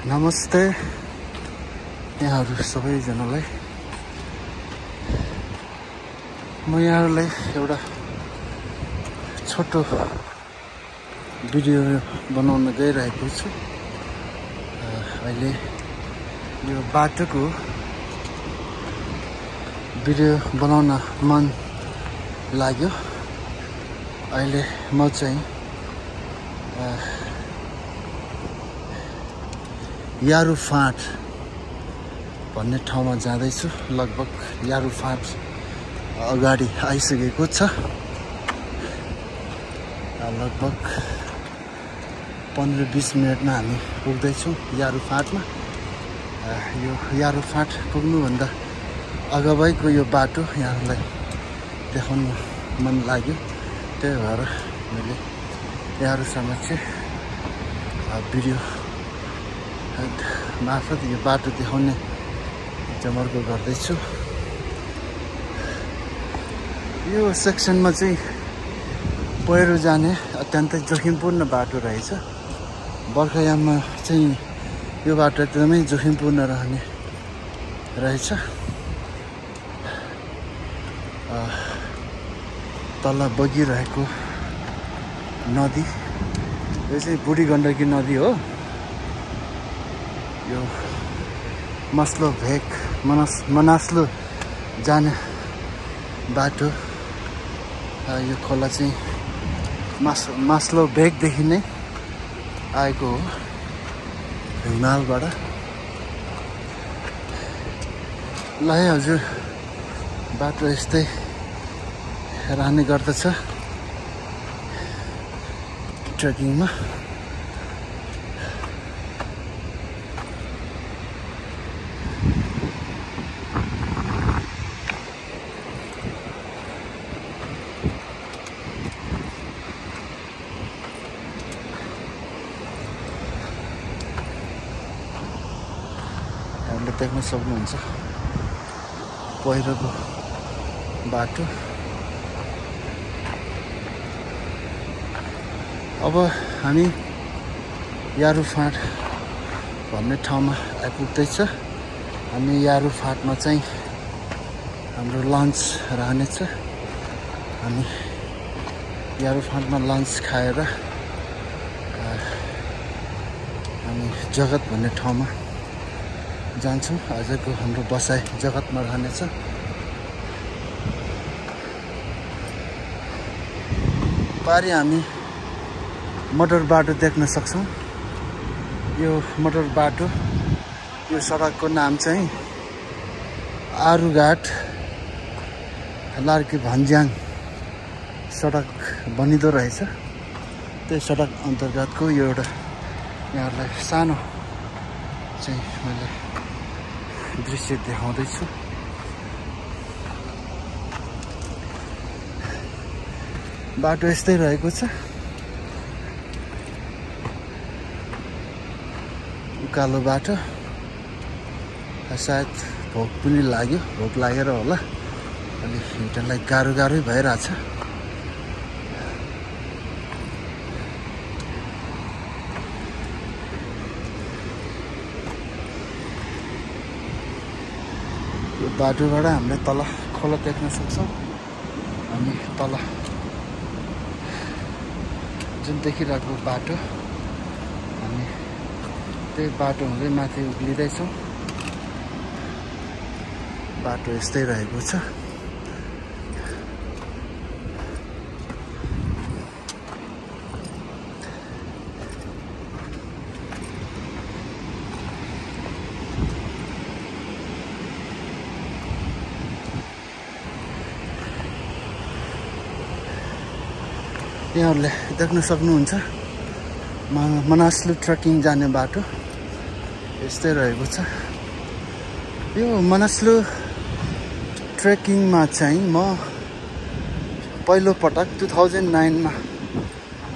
नमस्ते यहाँहरु सबैजनालाई। म यहाँहरुलाई एउटा छोटो भिडियो बनाउन गइरहेको छु। अहिले यो बाटोको भिडियो बनाउन मन लाग्यो। अहिले म चाहिँ यारु फाँट भन्ने ठाउँमा जाँदैछु। लगभग यारु फाँट अगाडि आइसकेको छ। लगभग 15-20 मिनेटमा हामी पुग्दैछौँ यारु फाँटमा। यो यारु फाँट पुग्नुभन्दा अगावैको यो बाटो यहाँलाई देखाउन मन लाग्यो। त्यही भएर मैले यहाँहरु समक्ष भिडियो मार्फत यो बाटो देखाउने जमर्को गर्दैछु। यो सेक्सनमा चाहिँ पहिरो जाने अत्यन्तै जोखिमपूर्ण बाटो रहेछ। बर्खायाममा चाहिँ यो बाटो एकदमै जोखिमपूर्ण रहने रहेछ। तल बगिरहेको नदी यो चाहिँ बुढी गण्डकी नदी हो। यो मस्लो भेक मनास्लो जाने बाटो। यो खोला चाहिँ मास्लो भेकदेखि नै आएको हो, हिमालबाट। ल है हजुर, बाटो यस्तै रहने गर्दछ ट्रेकिङमा। हामीले देख्न सक्नुहुन्छ पहिरोको बाटो। अब हामी यारु फाँट भन्ने ठाउँमा आइपुग्दैछ। हामी यारु फाँटमा चाहिँ हाम्रो लन्च रहनेछ। हामी यारु फाँटमा लन्च खाएर हामी जगत भन्ने ठाउँमा जान्छौँ। आजको हाम्रो बसाइ जगतमा रहनेछ। पारि हामी मोटर बाटो देख्न सक्छौँ। यो मोटर बाटो, यो सडकको नाम चाहिँ आरुघाट लार्की भन्ज्याङ सडक बनिँदो रहेछ। त्यही सडक अन्तर्गतको यो एउटा यहाँहरूलाई सानो चाहिँ मैले दृश्य देखाउँदैछु। बाटो यस्तै रहेको छ। उकालो बाटो। सायद भोक पनि लाग्यो, भोक लागेर होला अलि हिँड्नलाई गाह्रै भइरहेछ। यो बाटोबाट हामीले तल खोला देख्न सक्छौँ। हामी तल जुन देखिरहेको बाटो, हामी त्यही बाटो हुँदै माथि उक्लिँदैछौँ। बाटो यस्तै रहेको छ। यहाँहरूले देख्न सक्नुहुन्छ मनास्लु ट्रेकिङ जाने बाटो यस्तै रहेको छ। यो मनास्लु ट्रेकिङमा चाहिँ म पहिलो पटक 2009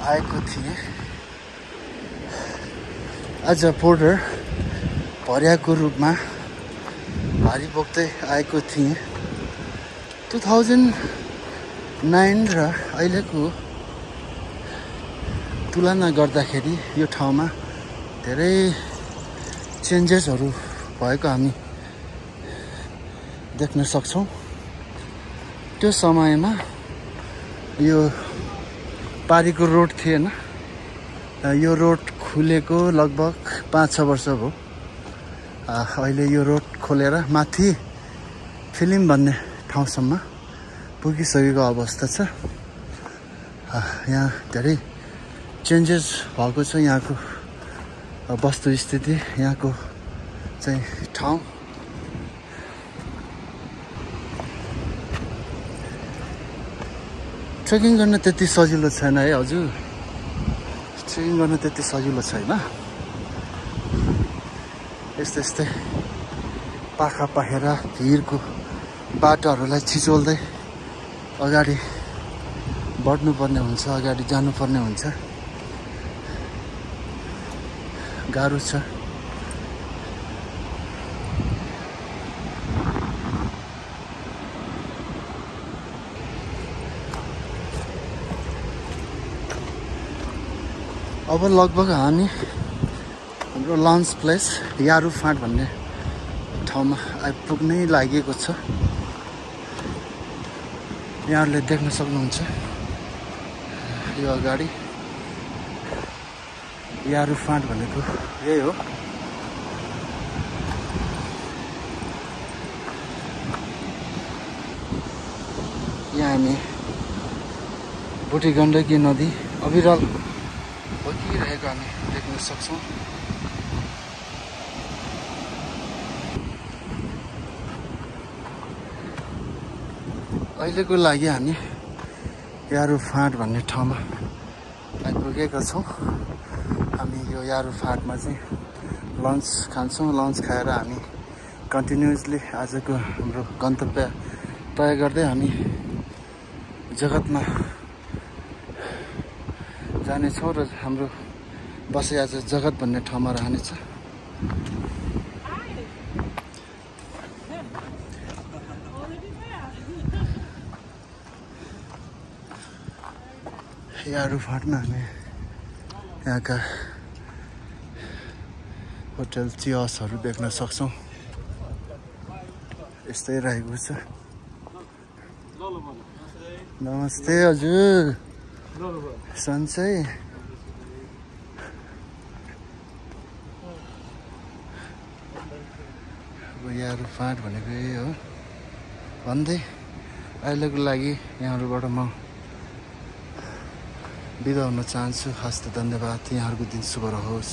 आएको थिएँ। एज अ पोर्टर भर्याको रूपमा भारी बोक्दै आएको थिएँ। 2009 र अहिलेको तुलना गर्दाखेरि यो ठाउँमा धेरै चेन्जेसहरू भएको हामी देख्न सक्छौँ। त्यो समयमा यो पारीको रोड थिएन। यो रोड खुलेको लगभग 5-6 वर्ष भयो। अहिले यो रोड खोलेर माथि फिल्म भन्ने ठाउँसम्म पुगिसकेको अवस्था छ। यहाँ धेरै चेन्जेस भएको छ। यहाँको वस्तुस्थिति, यहाँको चाहिँ ठाउँ। ट्रेकिङ गर्न त्यति सजिलो छैन है हजुर। ट्रेकिङ गर्न त्यति सजिलो छैन। यस्तै पाखा पाखेर भिरको बाटोहरूलाई छिचोल्दै अगाडि बढ्नुपर्ने हुन्छ, अगाडि जानुपर्ने हुन्छ। गाह्रो छ। अब लगभग हामी हाम्रो लन्च प्लेस यारु फाँट भन्ने ठाउँमा आइपुग्नै लागेको छ। यहाँहरूले देख्न सक्नुहुन्छ यो अगाडि यारु फाँट भनेको यही हो। यहाँ हामी बुढी गण्डकी नदी अविरल बगिरहेको हामी देख्न सक्छौँ। अहिलेको लागि हामी यारु फाँट भन्ने ठाउँमा आइपुगेका छौँ। हामी यो यारु फाँटमा चाहिँ लन्च खान्छौँ। लन्च खाएर हामी कन्टिन्युसली आजको हाम्रो गन्तव्य तय गर्दै हामी जगतमा जानेछौँ र हाम्रो बसाइ आज जगत भन्ने ठाउँमा रहनेछ। यारु फाँटमा हामी यहाँका होटल चियर्सहरू देख्न सक्छौँ। यस्तै रहेको छ। नमस्ते हजुर। सन्चै। अब यारु फाँट भनेको यही हो भन्दै अहिलेको लागि यहाँहरूबाट म बिदा हुन चाहन्छु। हस्त धन्यवाद। यहाँहरूको दिन शुभ रहोस्।